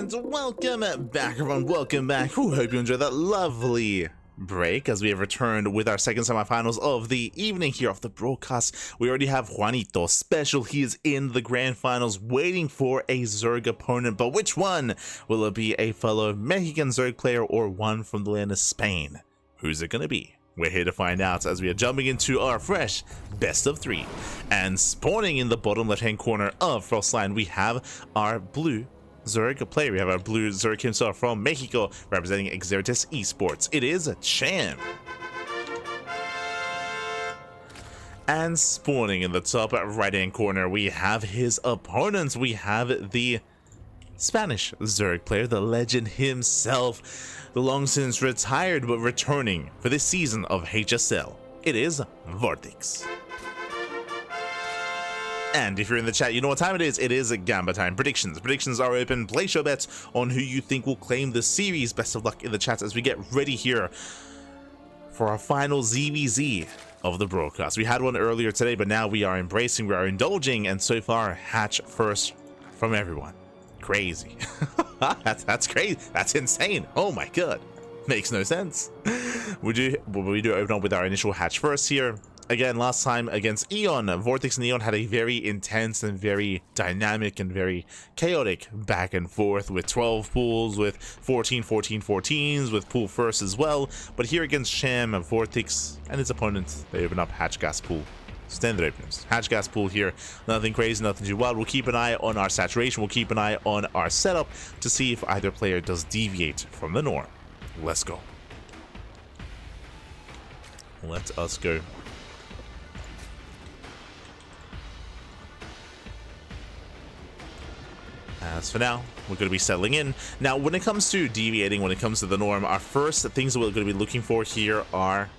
And welcome back, everyone. Welcome back. Hope you enjoyed that lovely break as we have returned with our second semifinals of the evening here off the broadcast. We already have Juanito special. He is in the grand finals waiting for a Zerg opponent, but which one? Will it be a fellow Mexican Zerg player or one from the land of Spain? Who's it gonna be? We're here to find out as we are jumping into our fresh best of 3. And spawning in the bottom left hand corner of Frostline, we have our blue Zerg player. We have our blue Zerg himself from Mexico representing ZvZ Esports. It is Cham. And spawning in the top right hand corner, we have his opponents. We have the Spanish Zerg player, the legend himself, the long since retired but returning for this season of HSL. It is VortiX. And if you're in the chat, you know what time it is. It is Gamba time. Predictions are open. Place your bets on who you think will claim the series. Best of luck in the chat as we get ready here for our final ZvZ of the broadcast. We had one earlier today, but now we are embracing, we are indulging, and so far, hatch first from everyone. Crazy. that's crazy. That's insane. Oh my god. Makes no sense. We do open up with our initial hatch first here. Again, last time against Eon, VortiX and Eon had a very intense and very dynamic and very chaotic back and forth with 12 pools, with 14s, with pool first as well. But here against Cham, VortiX and his opponents, they open up hatch gas pool. Standard openers. Hatch gas pool here. Nothing crazy, nothing too wild. We'll keep an eye on our saturation. We'll keep an eye on our setup to see if either player does deviate from the norm. Let's go. Let us go. As for now, we're going to be settling in. Now, when it comes to deviating, when it comes to the norm, our first things that we're going to be looking for here are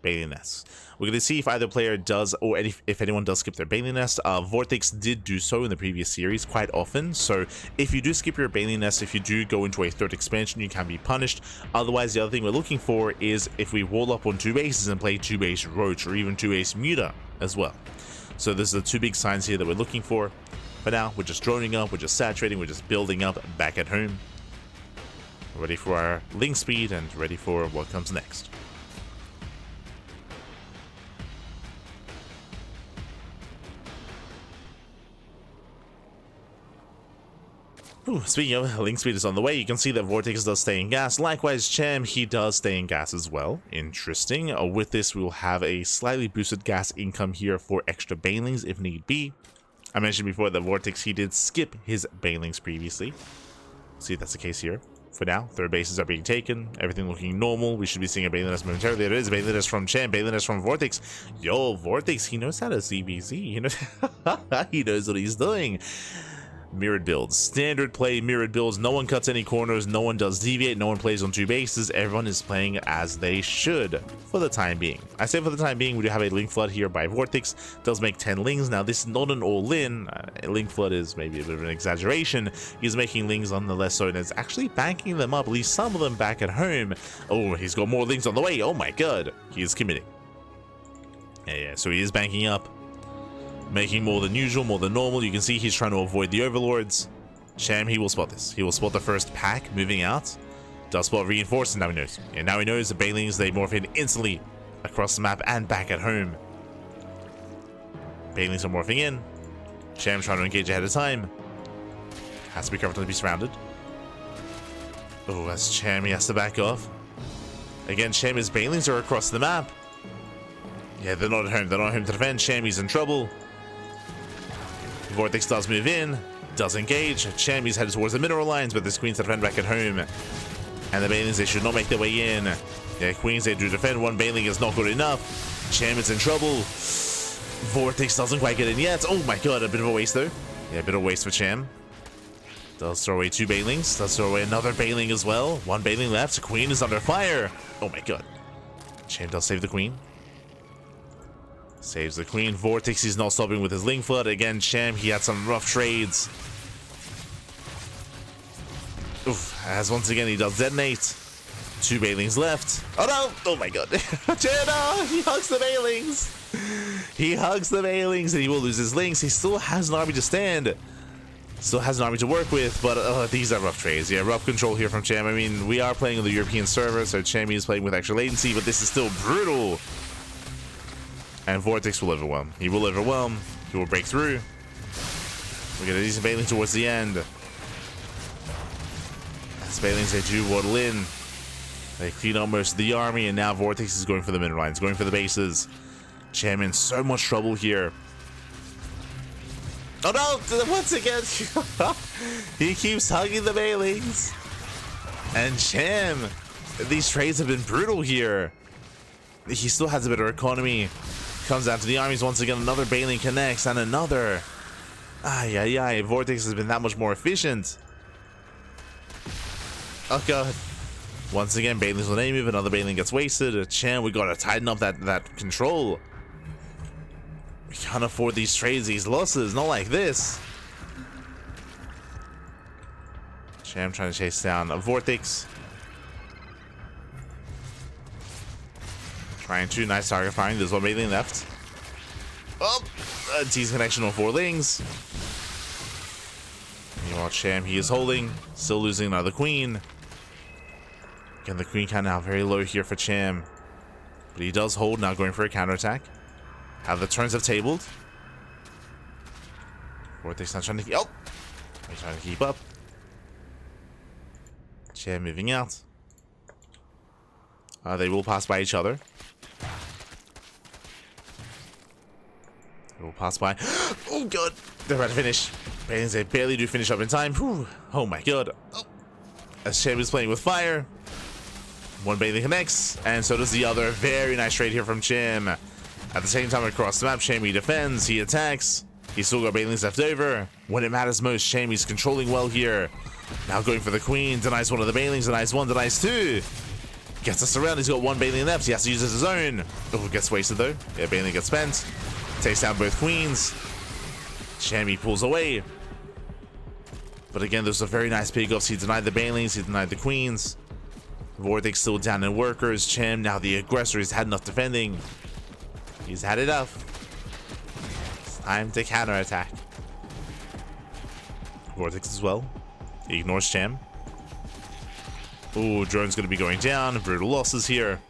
Bailey nests. We're going to see if either player does, or if anyone does skip their Bailey nest. VortiX did do so in the previous series quite often, so if you do skip your Bailey nest, if you do go into a third expansion, you can be punished. Otherwise, the other thing we're looking for is if we wall up on 2 bases and play 2 base Roach or even 2 base Muta as well. So this is the 2 big signs here that we're looking for. For now, we're just droning up, we're just saturating, we're just building up back at home. Ready for our link speed and ready for what comes next. Speaking of, link speed is on the way. You can see that VortiX does stay in gas. Likewise, Cham, he does stay in gas as well. Interesting. With this, we will have a slightly boosted gas income here for extra banelings if need be. I mentioned before that VortiX, he did skip his banelings previously. See if that's the case here. For now, third bases are being taken. Everything looking normal. We should be seeing a Bailey nest momentarily. There it is. Bailey nest from Cham. Bailey nest from VortiX. Yo, VortiX, he knows how to ZvZ. He knows what he's doing. Mirrored builds. Standard play, mirrored builds. No one cuts any corners. No one does deviate. No one plays on 2 bases. Everyone is playing as they should for the time being. I say for the time being, we do have a link flood here by VortiX. Does make 10 lings. Now, this is not an all-in. Link flood is maybe a bit of an exaggeration. He's making lings nonetheless, so it's actually banking them up. At least some of them back at home. Oh, he's got more lings on the way. Oh my god. He is committing. Yeah, so he is banking up. Making more than usual, more than normal. You can see he's trying to avoid the overlords. Cham, he will spot this. He will spot the first pack moving out. Does spot reinforced, and now he knows. And now he knows the Bailings, they morph in instantly across the map and back at home. Bailings are morphing in. Cham trying to engage ahead of time. Has to be careful to be surrounded. Oh, that's Cham, he has to back off. Again, Cham, his Bailings are across the map. Yeah, they're not at home. They're not at home to defend. Cham, he's in trouble. VortiX does move in, does engage. Cham, he's headed towards the mineral lines, but there's Queens to defend back at home. And the Bailings, they should not make their way in. Yeah, Queens, they do defend. One Bailing is not good enough. Cham is in trouble. VortiX doesn't quite get in yet. Oh my god, a bit of a waste though. Yeah, a bit of a waste for Cham. Does throw away 2 Bailings. Does throw away another Bailing as well. 1 Bailing left. Queen is under fire. Oh my god. Cham does save the Queen. Saves the Queen. VortiX, he's not stopping with his link flood. Again, Cham, he had some rough trades. Oof, as once again he does detonate. 2 Bailings left. Oh no! Oh my god. Cham, he hugs the Bailings. He hugs the Bailings and he will lose his links. He still has an army to stand. Still has an army to work with, but these are rough trades. Yeah, rough control here from Cham. I mean, we are playing on the European server, so Cham is playing with extra latency, but this is still brutal. And VortiX will overwhelm. He will overwhelm. He will break through. We get a decent Baneling towards the end. As Banelings, they do waddle in. They clean up most of the army, and now VortiX is going for the mid lines, going for the bases. Cham in so much trouble here. Oh no! Once again, he keeps hugging the Banelings. And Cham, these trades have been brutal here. He still has a better economy. Comes down to the armies once again. Another Baneling connects, and another. Ay, ay, ay. VortiX has been that much more efficient. Oh god. Once again, Banelings will name move. Another Baneling gets wasted. Cham, we gotta tighten up that control. We can't afford these trades, these losses. Not like this. Cham trying to chase down a VortiX. Trying to. Nice target firing. There's one Baneling left. Oh! Tease connection on 4 Lings. Meanwhile, Cham, he is holding. Still losing another queen. Again, the queen count now very low here for Cham. But he does hold, now going for a counterattack. How the turns have tabled. VortiX not trying to keep. Oh! He's trying to keep up. Cham moving out. They will pass by each other. They will pass by. Oh god! They're about to finish. Banelings, they barely do finish up in time. Whew. Oh my god. Oh. As Cham is playing with fire. One Baneling connects, and so does the other. Very nice trade here from Cham. At the same time, across the map, Cham, he defends, he attacks. He's still got Banelings left over. When it matters most, Cham, he's controlling well here. Now going for the queen, denies one of the Banelings, denies one, denies two. Gets us around, he's got one Baneling left, he has to use it as his own. Oh, gets wasted though. Yeah, Baneling gets spent. Takes down both queens. Cham, he pulls away. But again, those are very nice pickups. He denied the Banelings, he denied the queens. VortiX still down in workers. Cham, now the aggressor, he's had enough defending. He's had enough. It's time to counterattack. VortiX as well. He ignores Cham. Ooh, drone's gonna be going down. Brutal losses here.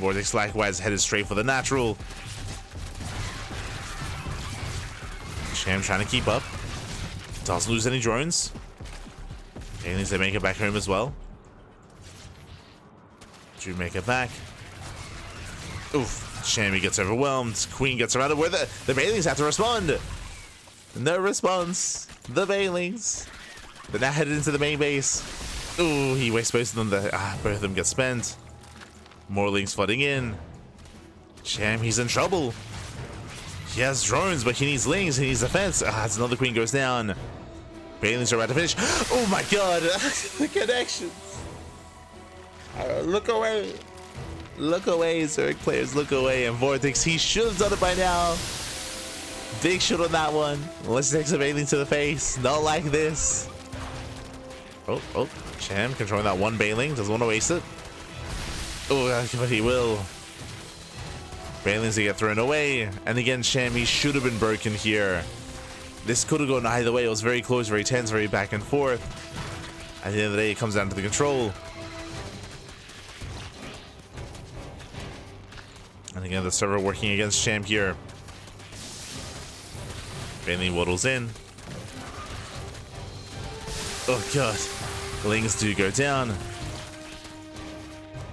VortiX likewise headed straight for the natural. Cham trying to keep up. Doesn't lose any drones. Banelings, they make it back home as well. Do make it back. Oof. Cham, he gets overwhelmed. Queen gets around it. Where the Banelings have to respond. No response. The Banelings. They're now headed into the main base. Ooh, he wastes both of them. Both of them get spent. More Lings flooding in. Cham, he's in trouble. He has drones, but he needs Lings. He needs defense. It's another queen goes down. Banelings are about to finish. Oh my god. The connections. Look away. Look away, Zerg players. Look away. And VortiX, he should have done it by now. Big shot on that one. Let's take some Baneling to the face. Not like this. Oh. Cham controlling that one Baneling. Doesn't want to waste it. Oh, but he will. Banelings, they get thrown away. And again, Cham, he should have been broken here. This could have gone either way. It was very close, very tense, very back and forth. At the end of the day, it comes down to the control. And again, the server working against Cham here. Baneling waddles in. Oh god. Lings do go down.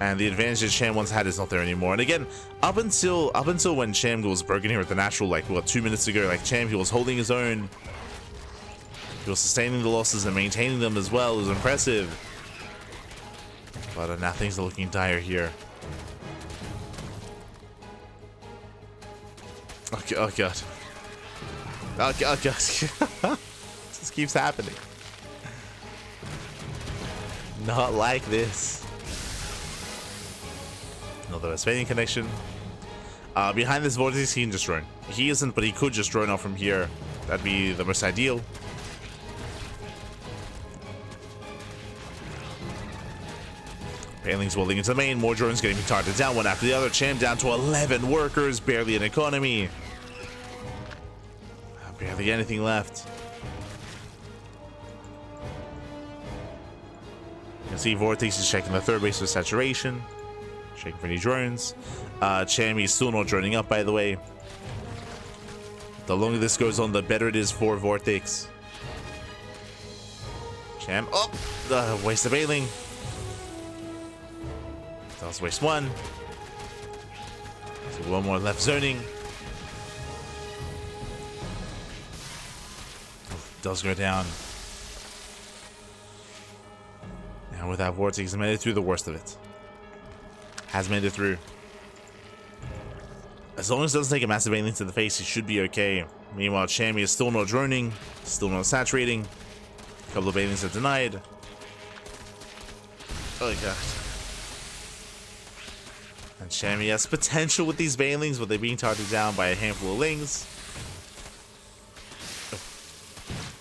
And the advantage that Cham once had is not there anymore. And again, up until when Cham was broken here at the natural, like what, 2 minutes ago, like Cham, he was holding his own. He was sustaining the losses and maintaining them as well. It was impressive. But now things are looking dire here. Oh god. Oh god. This keeps happening. Not like this. Another Hispanic connection. Behind this VortiX, he can just drone. He isn't, but he could just drone off from here. That'd be the most ideal. Banelings welding into the main. More drones getting targeted down one after the other. Cham down to 11 workers. Barely an economy. Barely anything left. can see VortiX is checking the third base for saturation. Checking for any drones. Cham is still not droning up, by the way. The longer this goes on, the better it is for VortiX. Cham, oh! Waste of bailing. Does waste one. So one more left zoning. Does go down. And with that, VortiX made it through the worst of it. Has made it through. As long as it doesn't take a massive bailing to the face, he should be okay. Meanwhile, Cham is still not droning, still not saturating. A couple of bailings are denied. Oh god. And Cham has potential with these bailings, but they're being targeted down by a handful of lings.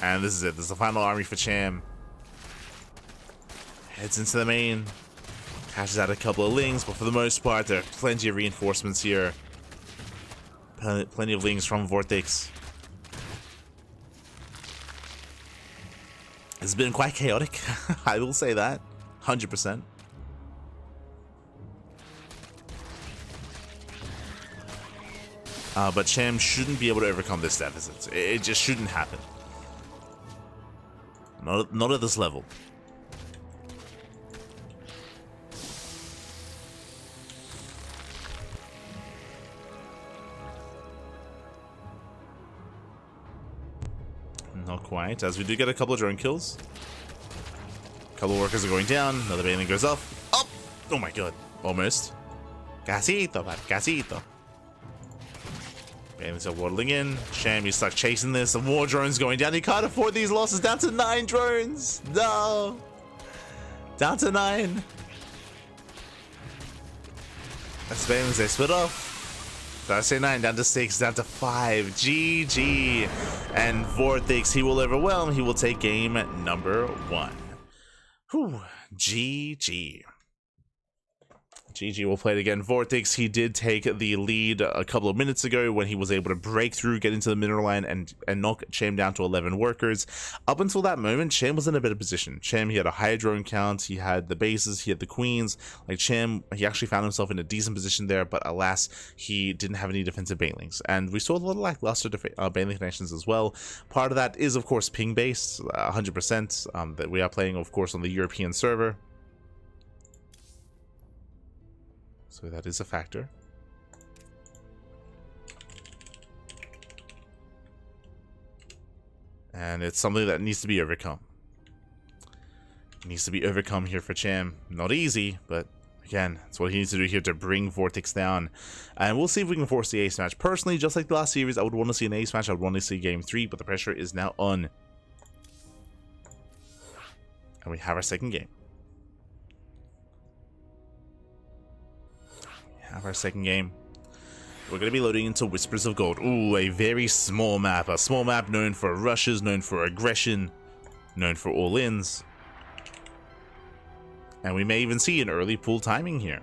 And this is it. This is the final army for Cham. Heads into the main. Catches out a couple of lings, but for the most part, there are plenty of reinforcements here. Plenty of lings from VortiX. It's been quite chaotic, I will say that. 100%. But Cham shouldn't be able to overcome this deficit. It just shouldn't happen. Not at this level. Not quite, as we do get a couple of drone kills. A couple of workers are going down, another bailing goes up. Up! Oh my god, almost. Casito, casito. Bailings are waddling in. Cham is stuck chasing this. Some more drones going down. He can't afford these losses. Down to 9 drones. No. Down to 9. That's bailings. They split off. Did I say 9? Down to 6. Down to 5. GG. And VortiX, he will overwhelm. He will take game number 1. Whew. GG. GG will play it again. VortiX, he did take the lead a couple of minutes ago when he was able to break through, get into the mineral line, and knock Cham down to 11 workers. Up until that moment, Cham was in a better position. Cham, he had a higher drone count, he had the bases, he had the queens. Like Cham, he actually found himself in a decent position there, but alas, he didn't have any defensive bailings. And we saw a little lackluster bailing connections as well. Part of that is, of course, ping-based, 100%, that we are playing, of course, on the European server. So that is a factor. And it's something that needs to be overcome. It needs to be overcome here for Cham. Not easy, but again, it's what he needs to do here to bring VortiX down. And we'll see if we can force the ace match. Personally, just like the last series, I would want to see an ace match. I would want to see game 3, but the pressure is now on. And we have our second game. Our second game. We're going to be loading into Whispers of Gold. Ooh, a very small map. A small map known for rushes, known for aggression, known for all-ins. And we may even see an early pool timing here.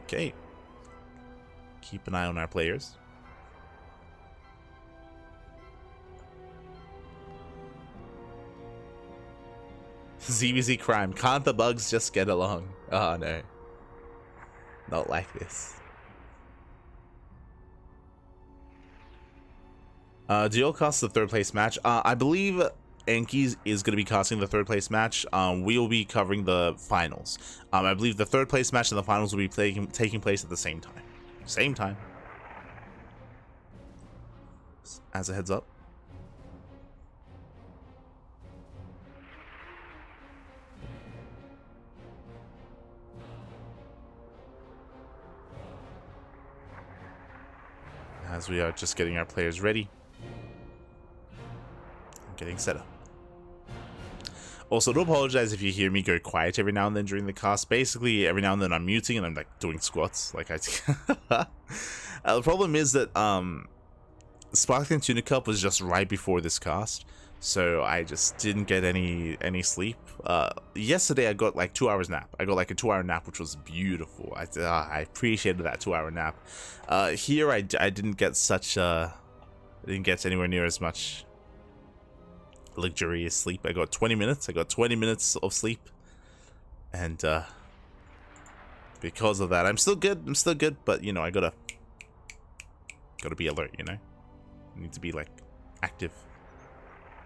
Okay. Keep an eye on our players. ZvZ crime. Can't the bugs just get along? Oh no. Not like this. Do you all cast the third place match? I believe CranKy is going to be casting the third place match. We will be covering the finals. I believe the third place match and the finals will be taking place at the same time. Same time. As a heads up. As we are just getting our players ready. Getting set up. Also, do apologize if you hear me go quiet every now and then during the cast. Basically, every now and then I'm muting and I'm like doing squats. Like the problem is that Sparkling Tuna Cup was just right before this cast, so I just didn't get any sleep. Yesterday I got like 2 hours nap. I got like a 2-hour nap, which was beautiful. I appreciated that 2-hour nap. Here I didn't get such I didn't get anywhere near as much luxurious sleep. I got 20 minutes. I got 20 minutes of sleep, And because of that, I'm still good. But you know, I gotta be alert. You know, I need to be like active.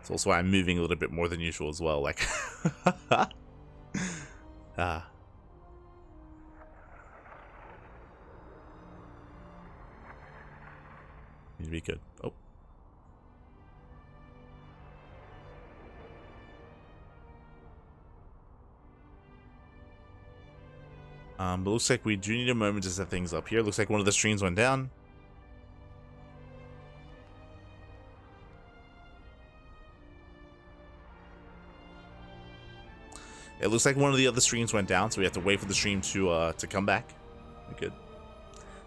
It's also why I'm moving a little bit more than usual as well. Like, need to be good. Oh. But looks like we do need a moment to set things up here. Looks like one of the streams went down. It looks like one of the other streams went down, so we have to wait for the stream to come back. We're good.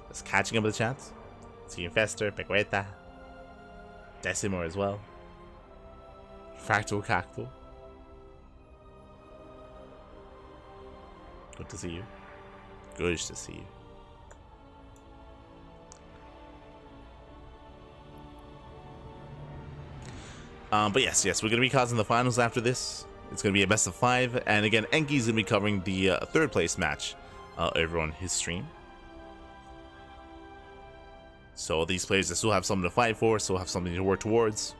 Just catching up with the chats. See Infestor, Pecueta, Decimor as well. Fractal Cactal. Good to see you. Good to see you. But yes, we're going to be causing the finals after this. It's going to be a best of 5. And again, Enki's going to be covering the third place match over on his stream. So these players that still have something to fight for, still have something to work towards.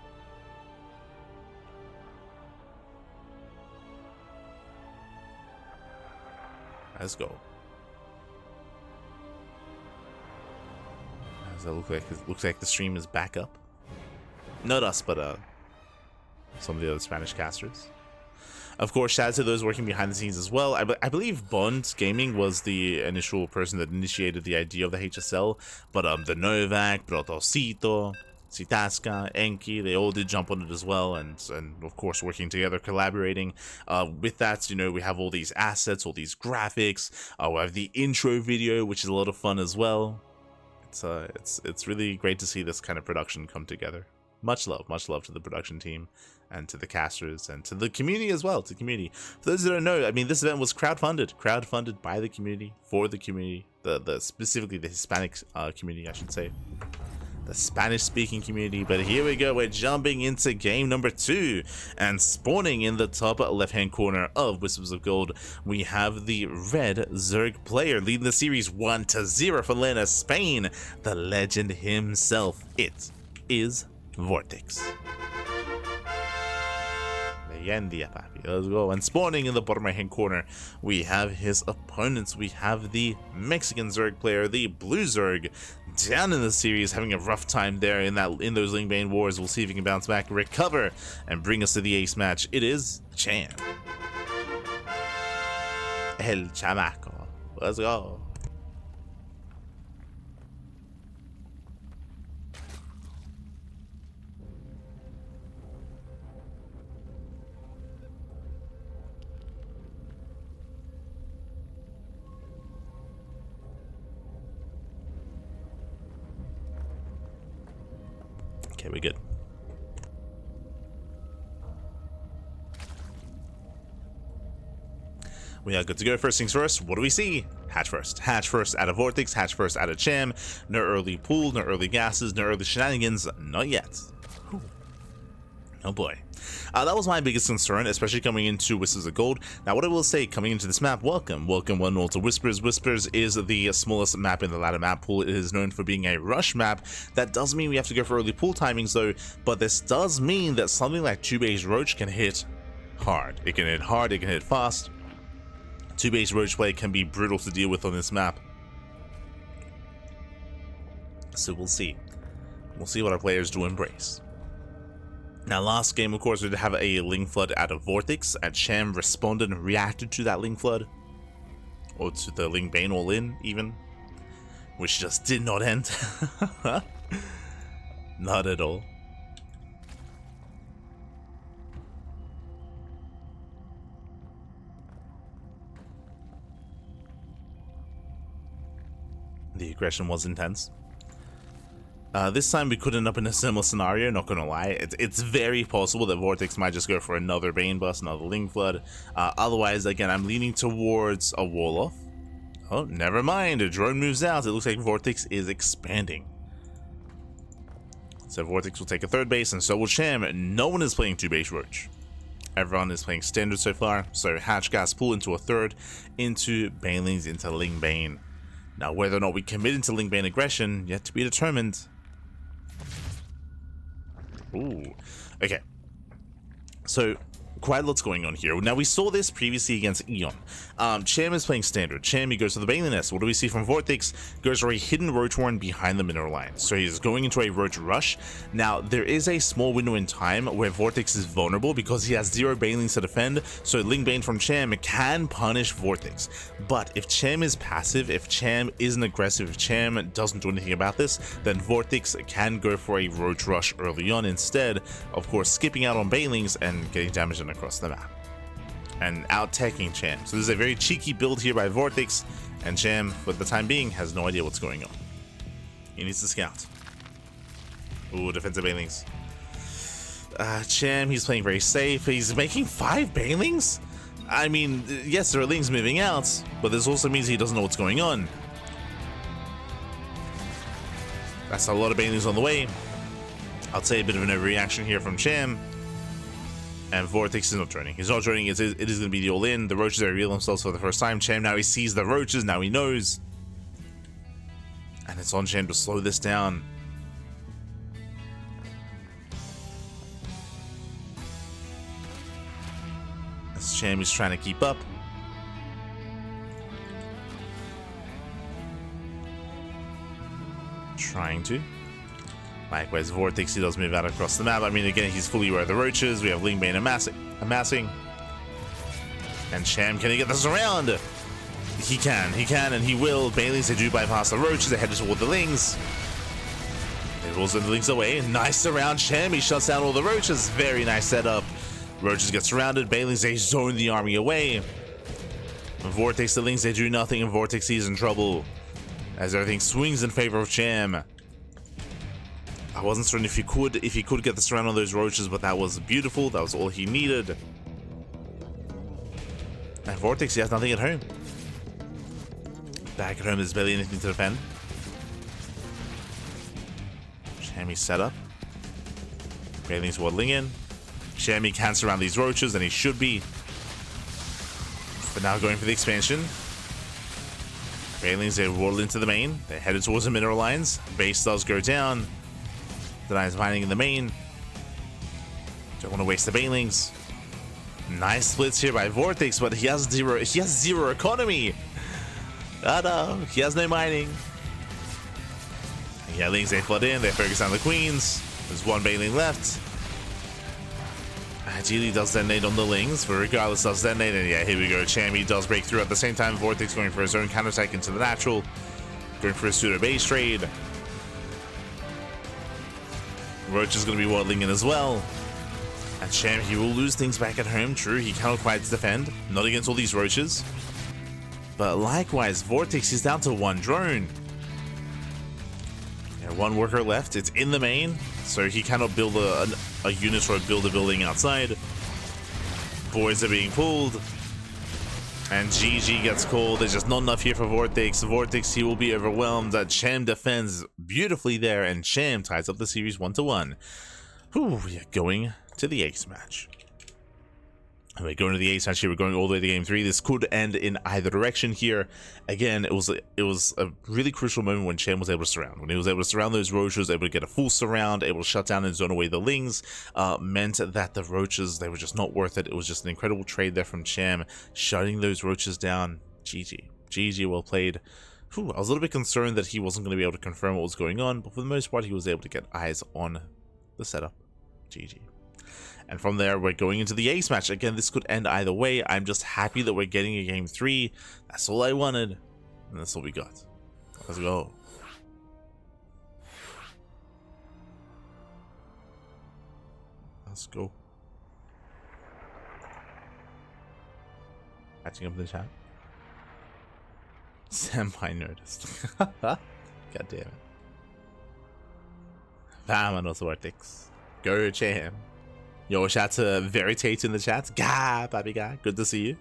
Let's go. Does that look like? It looks like the stream is back up. Not us, but some of the other Spanish casters. Of course, shout out to those working behind the scenes as well. I believe Bond Gaming was the initial person that initiated the idea of the HSL, but the Novak, Protosito, Citasca, Enki, they all did jump on it as well, and of course working together, collaborating. With that, you know, we have all these assets, all these graphics. We have the intro video, which is a lot of fun as well. It's really great to see this kind of production come together. Much love to the production team and to the casters and to the community as well. To the community. For those that don't know, I mean, this event was crowdfunded by the community, for the community, the specifically the Hispanic community, I should say, the Spanish-speaking community. But here we go. We're jumping into game number 2, and spawning in the top left-hand corner of Whispers of Gold, we have the red Zerg player leading the series 1-0 for Lena, Spain. The legend himself. It is VortiX. Leyendia, papi. Let's go. And spawning in the bottom right hand corner, we have his opponents. We have the Mexican Zerg player, the Blue Zerg, down in the series, having a rough time there in those Lingbane Wars. We'll see if he can bounce back, recover, and bring us to the ace match. It is Cham. El Chamaco. Let's go. Okay, we're good. We are good to go. First things first, what do we see? Hatch first. Hatch first out of VortiX, hatch first out of Cham. No early pool, no early gases, no early shenanigans, not yet. Whew. Oh boy. That was my biggest concern, especially coming into Whispers of Gold. Now, what I will say, coming into this map, welcome one all to Whispers. Whispers is the smallest map in the ladder map pool. It is known for being a rush map. That does mean we have to go for early pool timings though, but this does mean that something like 2-base Roach can hit hard. It can hit hard, it can hit fast. 2-base Roach play can be brutal to deal with on this map. So we'll see. We'll see what our players do embrace. Now, last game, of course, we did have a Link Flood out of VortiX, and Cham responded and reacted to that Link Flood. Or to the Link Bane all-in, even. Which just did not end. Not at all. The aggression was intense. This time we could end up in a similar scenario, not gonna lie. It's very possible that VortiX might just go for another Bane Bust, another Link Flood. Otherwise, again, I'm leaning towards a Wall-Off. Oh, never mind. A drone moves out. It looks like VortiX is expanding. So VortiX will take a third base, and so will Cham. No one is playing 2-base Roach. Everyone is playing standard so far, so Hatch Gas Pool into a third, into Banelings into Ling Bane. Now whether or not we commit into Ling Bane aggression, yet to be determined. Ooh, okay. So quite a lot's going on here. Now we saw this previously against Eon. Cham is playing standard. Cham, he goes to the Baneling nest. What do we see from VortiX? Goes for a hidden Roach Warren behind the mineral line. So he's going into a Roach Rush. Now there is a small window in time where VortiX is vulnerable because he has 0 Banelings to defend. So Ling Bane from Cham can punish VortiX. But if Cham is passive, if Cham isn't aggressive, if Cham doesn't do anything about this, then VortiX can go for a Roach Rush early on instead, of course skipping out on Banelings and getting damage on across the map and out-teching Cham. So this is a very cheeky build here by VortiX, and Cham, for the time being, has no idea what's going on. He needs to scout. Ooh, defensive Banelings. Cham, he's playing very safe. He's making 5 Banelings? I mean, yes, there are Lings moving out, but this also means he doesn't know what's going on. That's a lot of Banelings on the way. I'd say a bit of an overreaction here from Cham. And VortiX is not joining. He's not joining. It is going to be the all-in. The roaches reveal themselves for the first time. Cham, now he sees the roaches. Now he knows. And it's on Cham to slow this down. As Cham is trying to keep up. Trying to. Likewise, VortiX, he does move out across the map. I mean, again, he's fully aware of the roaches. We have Ling Bane amassing. And Cham, can he get this around? He can, and he will. Banelings, they do bypass the roaches. They head toward the Lings. They will send the Lings away. Nice around Cham. He shuts down all the roaches. Very nice setup. Roaches get surrounded. Banelings, they zone the army away. VortiX, the Lings, they do nothing, and VortiX is in trouble as everything swings in favor of Cham. I wasn't certain if he could get the surround on those roaches, but that was beautiful. That was all he needed. And VortiX, he has nothing at home. Back at home, there's barely anything to defend. Shammy set up. Banelings waddling in. Shammy can surround these roaches, and he should be. But now going for the expansion. Banelings, they waddle into the main. They're headed towards the mineral lines. Base does go down. Denies mining in the main. Don't want to waste the Banelings. Nice splits here by VortiX, but he has zero economy. Oh no, he has no mining. Yeah, Lings, they flood in, they focus on the queens. There's 1 Baneling left. Ideally does detonate on the Lings, but regardless does detonate, and yeah, here we go. Cham, he does break through at the same time. VortiX going for his own counterattack into the natural. Going for a pseudo base trade. Roach is going to be waddling in as well. And Cham, he will lose things back at home. True, he cannot quite defend. Not against all these roaches. But likewise, VortiX is down to 1 drone. Yeah, 1 worker left. It's in the main, so he cannot build a unit or build a building outside. Boys are being pulled. And GG gets called. There's just not enough here for VortiX. VortiX, he will be overwhelmed. Cham defends beautifully there, and Cham ties up the series 1-1. Whew, yeah, going to the ace match. And we're going to the ace match here. We're going all the way to game 3. This could end in either direction here. Again, it was a really crucial moment when Cham was able to surround. When he was able to surround those roaches, able to get a full surround, able to shut down and zone away the Lings, meant that the roaches, they were just not worth it. It was just an incredible trade there from Cham, shutting those roaches down. GG, well played. Whew, I was a little bit concerned that he wasn't going to be able to confirm what was going on, but for the most part, he was able to get eyes on the setup. GG. And from there, we're going into the ace match. Again, this could end either way. I'm just happy that we're getting a game 3. That's all I wanted. And that's all we got. Let's go. Let's go. Catching up in the chat. Senpai noticed. God damn it. Vámonos, VortiX. Go Cham. Yo, shout to VortiX in the chat. Gah, baby guy. Good to see you.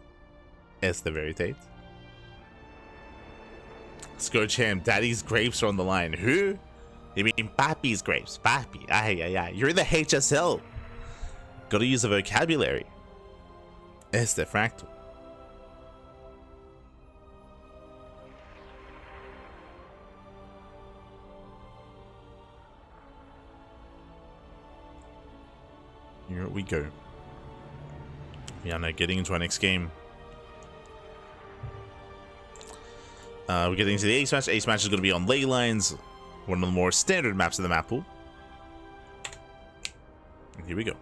It's the VortiX. Let's go, Cham. Daddy's grapes are on the line. Who? You mean Papi's grapes? Papi. Ay. You're in the HSL. Gotta use the vocabulary. Este Fractal. Here we go. We are now getting into our next game. We're getting into the ace match. Ace match is going to be on ley lines, one of the more standard maps of the map pool. And here we go.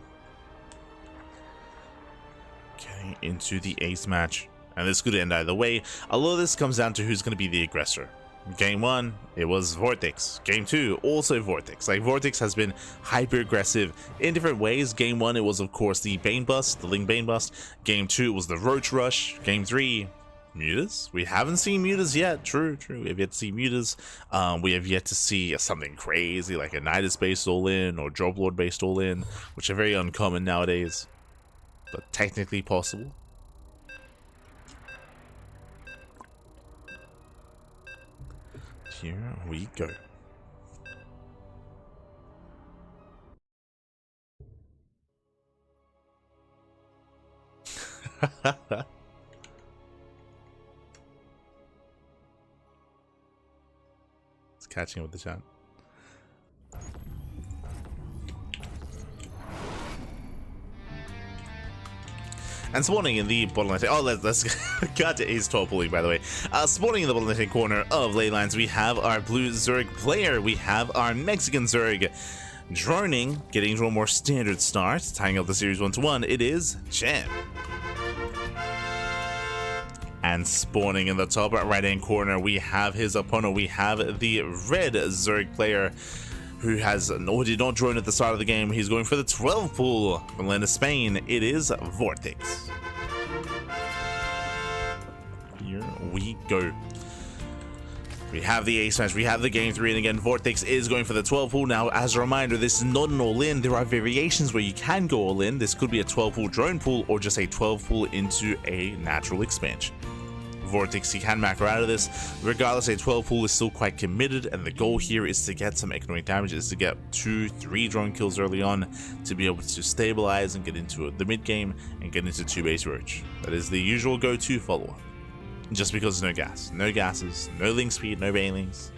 Getting into the ace match. And this could end either way. A lot of this comes down to who's going to be the aggressor. Game 1, it was VortiX. Game 2, also VortiX. Like, VortiX has been hyper aggressive in different ways. Game 1, it was of course the Bane Bust, the Ling Bane Bust. Game 2, it was the Roach Rush. Game 3, Mutas. We haven't seen Mutas yet. True. We have yet to see Mutas. We have yet to see something crazy like a Nidus based all-in or Job Lord based all-in, which are very uncommon nowadays, but technically possible. Here we go. It's catching up with the chat. And spawning in the bottom left. Oh, let's got to ace 12 pulling, by the way. Spawning in the bottom left corner of ley lines, we have our blue Zerg player. We have our Mexican Zerg droning, getting to a more standard start, tying up the series 1-1. It is Cham. And spawning in the top right hand corner, we have his opponent. We have the red Zerg player, who did not join at the start of the game. He's going for the 12 pool from land of Spain. It is VortiX. Here we go. We have the ace match, we have the game 3, and again, VortiX is going for the 12 pool. Now, as a reminder, this is not an all-in. There are variations where you can go all-in. This could be a 12 pool drone pool or just a 12 pool into a natural expansion. VortiX, he can macro out of this. Regardless, a 12 pool is still quite committed, and the goal here is to get some economic damage, is to get 2-3 drone kills early on to be able to stabilize and get into the mid game and get into 2 base roach. That is the usual go-to follow-up. Just because there's no gas, no gases, no link speed, no banelings.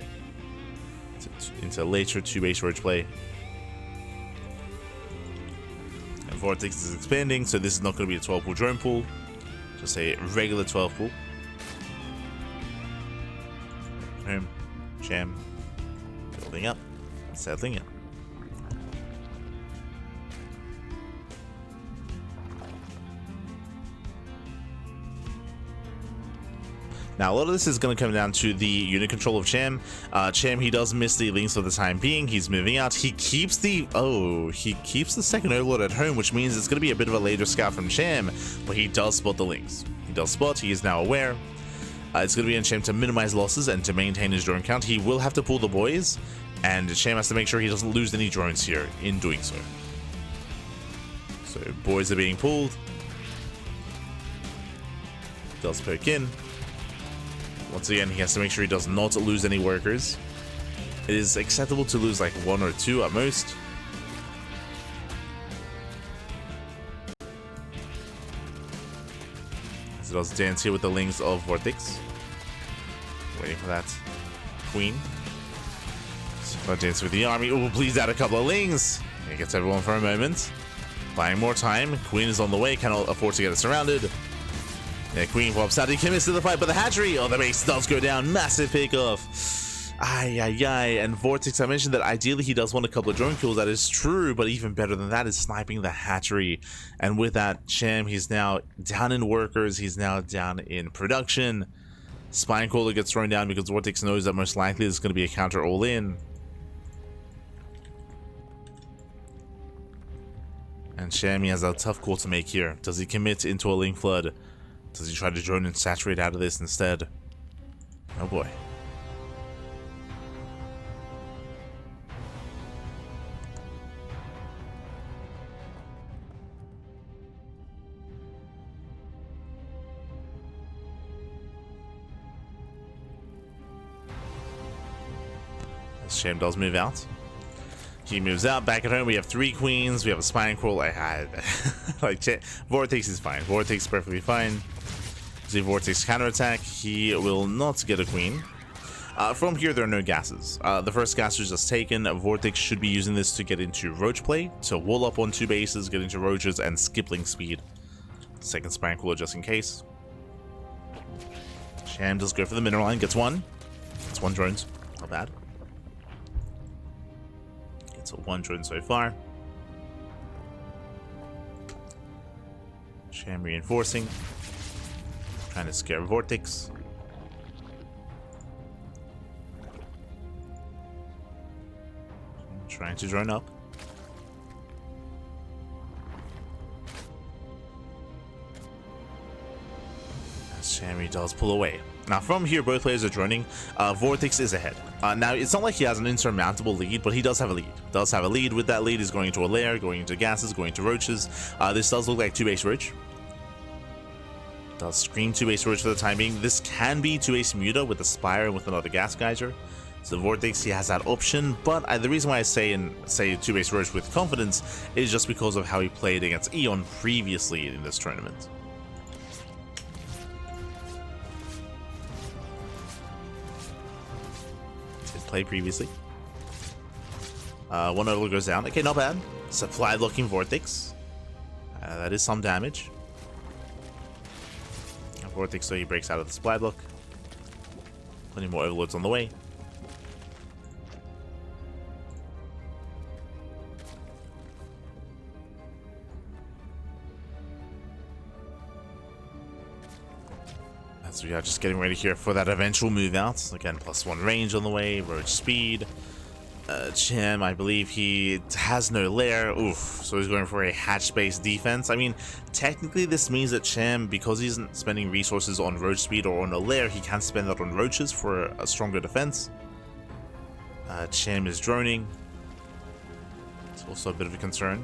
Into later 2 base roach play. And VortiX is expanding, so this is not going to be a 12 pool drone pool, just a regular 12 pool. Home, Cham, building up, settling in. Now, a lot of this is going to come down to the unit control of Cham. Cham, he does miss the links for the time being. He's moving out. He keeps the second overlord at home, which means it's going to be a bit of a later scout from Cham, but he does spot the links. He does spot. He is now aware. It's going to be on Cham to minimize losses and to maintain his drone count. He will have to pull the boys, and Cham has to make sure he doesn't lose any drones here in doing so. So boys are being pulled. Does poke in. Once again, he has to make sure he does not lose any workers. It is acceptable to lose like 1 or 2 at most. It does dance here with the links of VortiX. Waiting for that queen. So dance with the army. Oh, please add a couple of lings. He gets everyone for a moment. Buying more time. Queen is on the way. Cannot afford to get it surrounded. Yeah, queen pops out. He commits to the fight, but the hatchery. Oh, the base does go down. Massive pickoff. And VortiX, I mentioned that ideally he does want a couple of drone kills. That is true, but even better than that is sniping the hatchery. And with that, Cham, he's now down in workers. He's now down in production. Spine Caller gets thrown down because VortiX knows that most likely there's going to be a counter all in. And Cham, he has a tough call to make here. Does he commit into a link flood? Does he try to drone and saturate out of this instead? Oh boy. Cham does move out. He moves out. Back at home, we have 3 queens. We have a spine crawl. Like VortiX is fine. VortiX is perfectly fine. The VortiX counterattack. He will not get a queen. From here, there are no gases. The first gas was just taken. VortiX should be using this to get into roach play, to wall up on 2 bases, get into roaches, and skipling speed. Second spine crawler just in case. Cham does go for the mineral line, gets 1. Gets 1 drones. Not bad. Gets a 1 drone so far. Cham reinforcing. Trying to scare VortiX. Trying to drone up. As Cham does pull away. Now from here, both players are droning. VortiX is ahead. Now it's not like he has an insurmountable lead, but he does have a lead. Does have a lead. With that lead, he's going into a lair, going into gases, going into roaches. This does look like 2-base roach. Does scream 2-base roach for the time being. This can be 2-base muta with a spire and with another gas geyser. So VortiX, he has that option, but the reason why I say 2-base roach with confidence is just because of how he played against Eon previously in this tournament. Did play previously. 1 overload goes down. Okay, not bad. Supply locking VortiX. That is some damage. VortiX, so he breaks out of the supply block. Plenty more overloads on the way. So we are just getting ready here for that eventual move out. Again, +1 range on the way, roach speed. Cham, I believe he has no lair. Oof. So he's going for a hatch-based defense. I mean, technically this means that Cham, because he isn't spending resources on roach speed or on a lair, he can spend that on roaches for a stronger defense. Cham is droning. It's also a bit of a concern.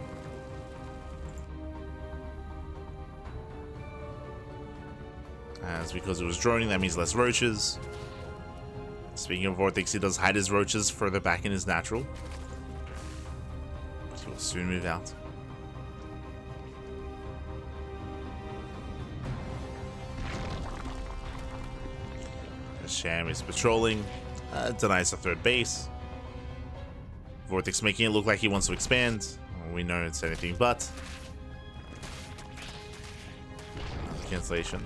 As because it was droning, that means less roaches. Speaking of VortiX, he does hide his roaches further back in his natural. But he will soon move out. Cham is patrolling. Denies the 3rd base. VortiX making it look like he wants to expand. We know it's anything but. Cancellation.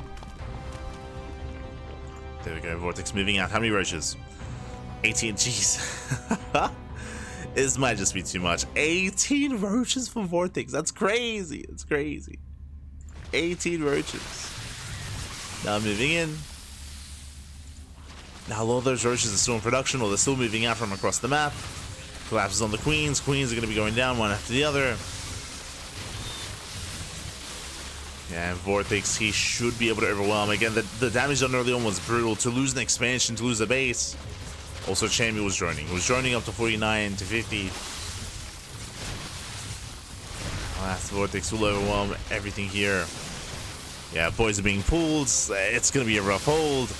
There we go, VortiX moving out. How many roaches? 18, jeez. This might just be too much. 18 roaches for VortiX. That's crazy. It's crazy. 18 roaches. Now moving in. Now a lot of those roaches are still in production, or they're still moving out from across the map. Collapses on the queens. Queens are going to be going down one after the other. Yeah, VortiX, he should be able to overwhelm. Again, the damage done early on was brutal. To lose an expansion, to lose a base. Also, Cham was droning. He was droning up to 49 to 50. Last VortiX will overwhelm everything here. Yeah, boys are being pulled. It's going to be a rough hold.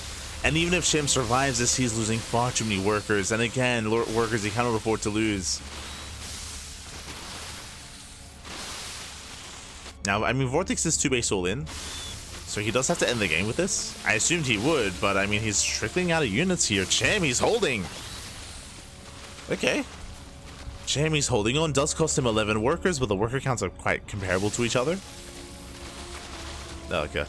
And even if Cham survives this, he's losing far too many workers. And again, workers he cannot afford to lose. Now, I mean, VortiX is 2-base all in, so he does have to end the game with this. I assumed he would, but I mean, he's trickling out of units here. Cham, he's holding. Okay. Cham, he's holding on. Does cost him 11 workers, but the worker counts are quite comparable to each other. Okay.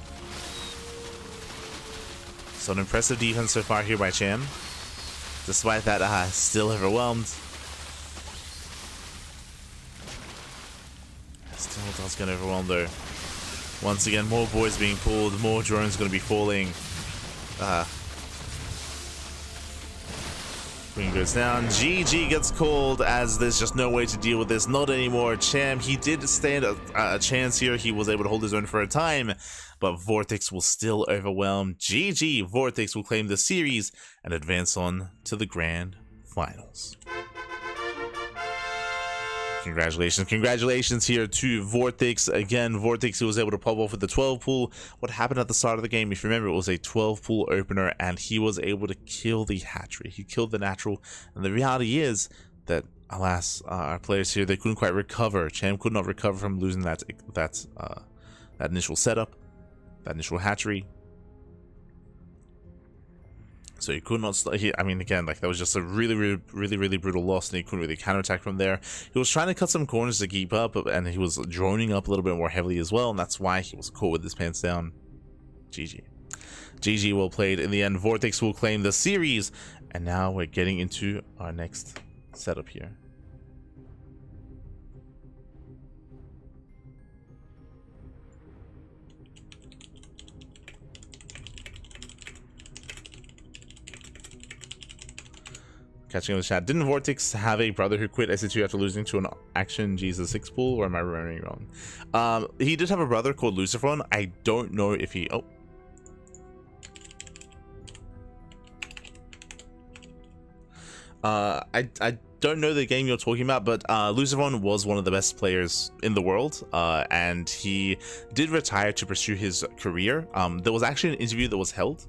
So an impressive defense so far here by Cham. Despite that, still overwhelmed. Still does get overwhelmed though. Once again, more boys being pulled, more drones going to be falling. Queen goes down. GG gets called as there's just no way to deal with this. Not anymore. Cham, he did stand a chance here. He was able to hold his own for a time, but VortiX will still overwhelm. GG. VortiX will claim the series and advance on to the grand finals. Congratulations here to VortiX. Again, VortiX, he was able to pop off with the 12 pool. What happened at the start of the game, if you remember, it was a 12 pool opener, and he was able to kill the hatchery. He killed the natural, and the reality is that alas, our players here, they couldn't quite recover. Cham could not recover from losing that initial setup, that initial hatchery. So he could not. I mean, again, like that was just a really brutal loss, and he couldn't really counterattack from there. He was trying to cut some corners to keep up, and he was droning up a little bit more heavily as well, and that's why he was caught with his pants down. GG. GG, well played. In the end, VortiX will claim the series, and now we're getting into our next setup here. Catching on the chat, didn't VortiX have a brother who quit SC2 after losing to an Action Jesus 6 pool, or am I remembering wrong? He did have a brother called Luciferon. I don't know if he... Oh. I don't know the game you're talking about, but Luciferon was one of the best players in the world, and he did retire to pursue his career. There was actually an interview that was held.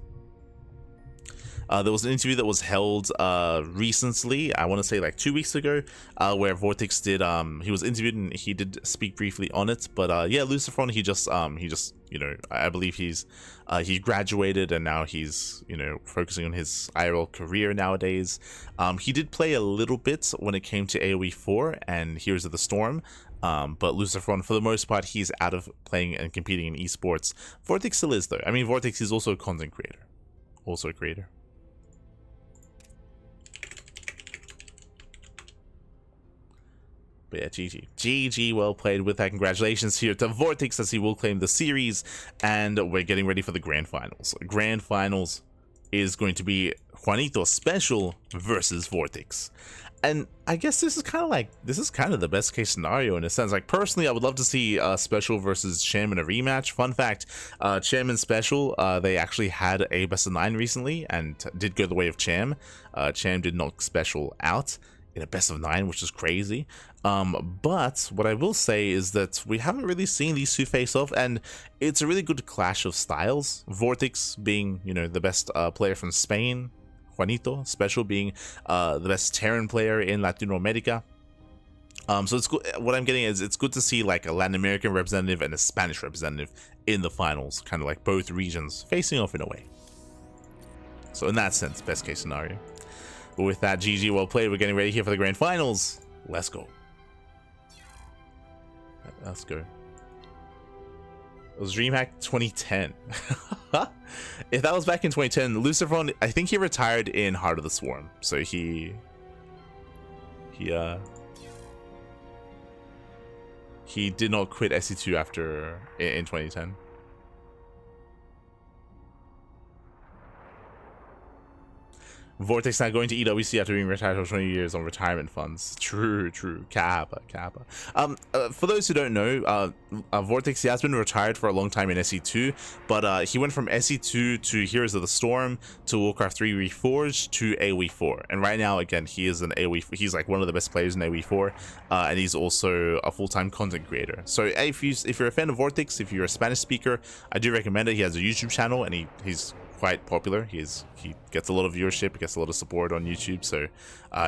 Recently, I want to say like 2 weeks ago, where VortiX did, he was interviewed and he did speak briefly on it. But yeah, Luciferon, he just, you know, I believe he graduated and now he's, you know, focusing on his IRL career nowadays. He did play a little bit when it came to AoE 4 and Heroes of the Storm. But Luciferon, for the most part, he's out of playing and competing in esports. VortiX still is though. I mean, VortiX is also a content creator. Also a creator. But yeah, GG. GG, well played with that. Congratulations here to VortiX as he will claim the series. And we're getting ready for the Grand Finals. Grand Finals is going to be Juanito Special versus VortiX. And I guess this is kind of the best case scenario in a sense. Like, personally, I would love to see Special versus Cham in a rematch. Fun fact, Cham and Special, they actually had a best of 9 recently and did go the way of Cham. Cham did knock Special out in a best of 9, which is crazy. But what I will say is that we haven't really seen these two face off, and it's a really good clash of styles. VortiX being, you know, the best player from Spain, Juanito Special being the best Terran player in Latinoamerica. So it's good. What I'm getting is it's good to see like a Latin American representative and a Spanish representative in the finals, kind of like both regions facing off in a way. So in that sense, best case scenario. But with that, GG, well played. We're getting ready here for the Grand Finals. Let's go. Let's go. It was DreamHack 2010. If that was back in 2010, Luciferon, I think he retired in Heart of the Swarm. So he did not quit SC2 after in 2010. VortiX not going to EWC after being retired for 20 years on retirement funds. True. Kappa. For those who don't know, VortiX, he has been retired for a long time in SE2, but he went from SE2 to Heroes of the Storm to Warcraft 3 Reforged to AoE 4. And right now, again, he is an AoE. He's like one of the best players in AoE 4, and he's also a full-time content creator. So if you're a fan of VortiX, if you're a Spanish speaker, I do recommend it. He has a YouTube channel, and he's quite popular. He gets a lot of viewership, gets a lot of support on YouTube, so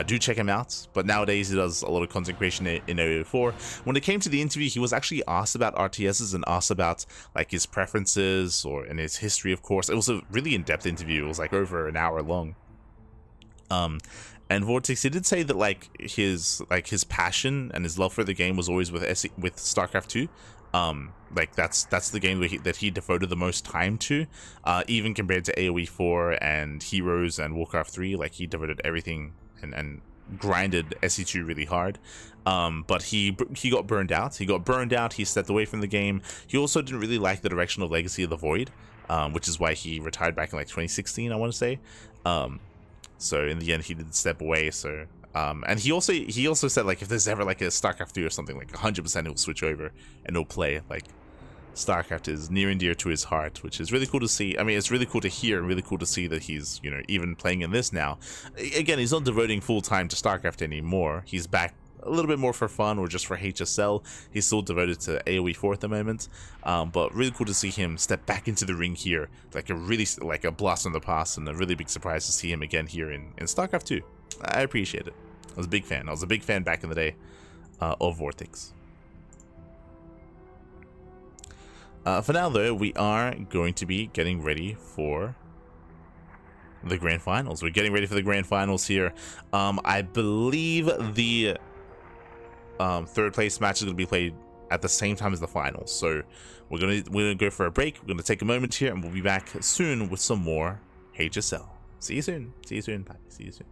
do check him out. But nowadays he does a lot of content creation in AO4. When it came to the interview, he was actually asked about RTSs and asked about like his preferences and his history, of course. It was a really in-depth interview. It was like over an hour long. And VortiX, he did say that like his passion and his love for the game was always with StarCraft 2. Like that's the game that he devoted the most time to, even compared to AoE 4 and Heroes and Warcraft 3. Like he devoted everything and grinded SE2 really hard. But he got burned out. He stepped away from the game. He also didn't really like the direction of Legacy of the Void, which is why he retired back in like 2016, I want to say. So in the end, he did step away. So and he also said like if there's ever like a StarCraft 3 or something, like 100% he'll switch over and he'll play. Like StarCraft is near and dear to his heart, which is really cool to see. I mean, it's really cool to hear and really cool to see that he's, you know, even playing in this now. Again, he's not devoting full time to StarCraft anymore. He's back a little bit more for fun or just for HSL. He's still devoted to AoE 4 at the moment. But really cool to see him step back into the ring here. Like a blast from the past, and a really big surprise to see him again here in StarCraft 2. I appreciate it. I was a big fan. I was a big fan back in the day of VortiX. For now, though, we are going to be getting ready for the grand finals. We're getting ready for the grand finals here. I believe the third place match is going to be played at the same time as the finals. So we're gonna go for a break. We're gonna take a moment here, and we'll be back soon with some more HSL. See you soon. See you soon. Bye. See you soon.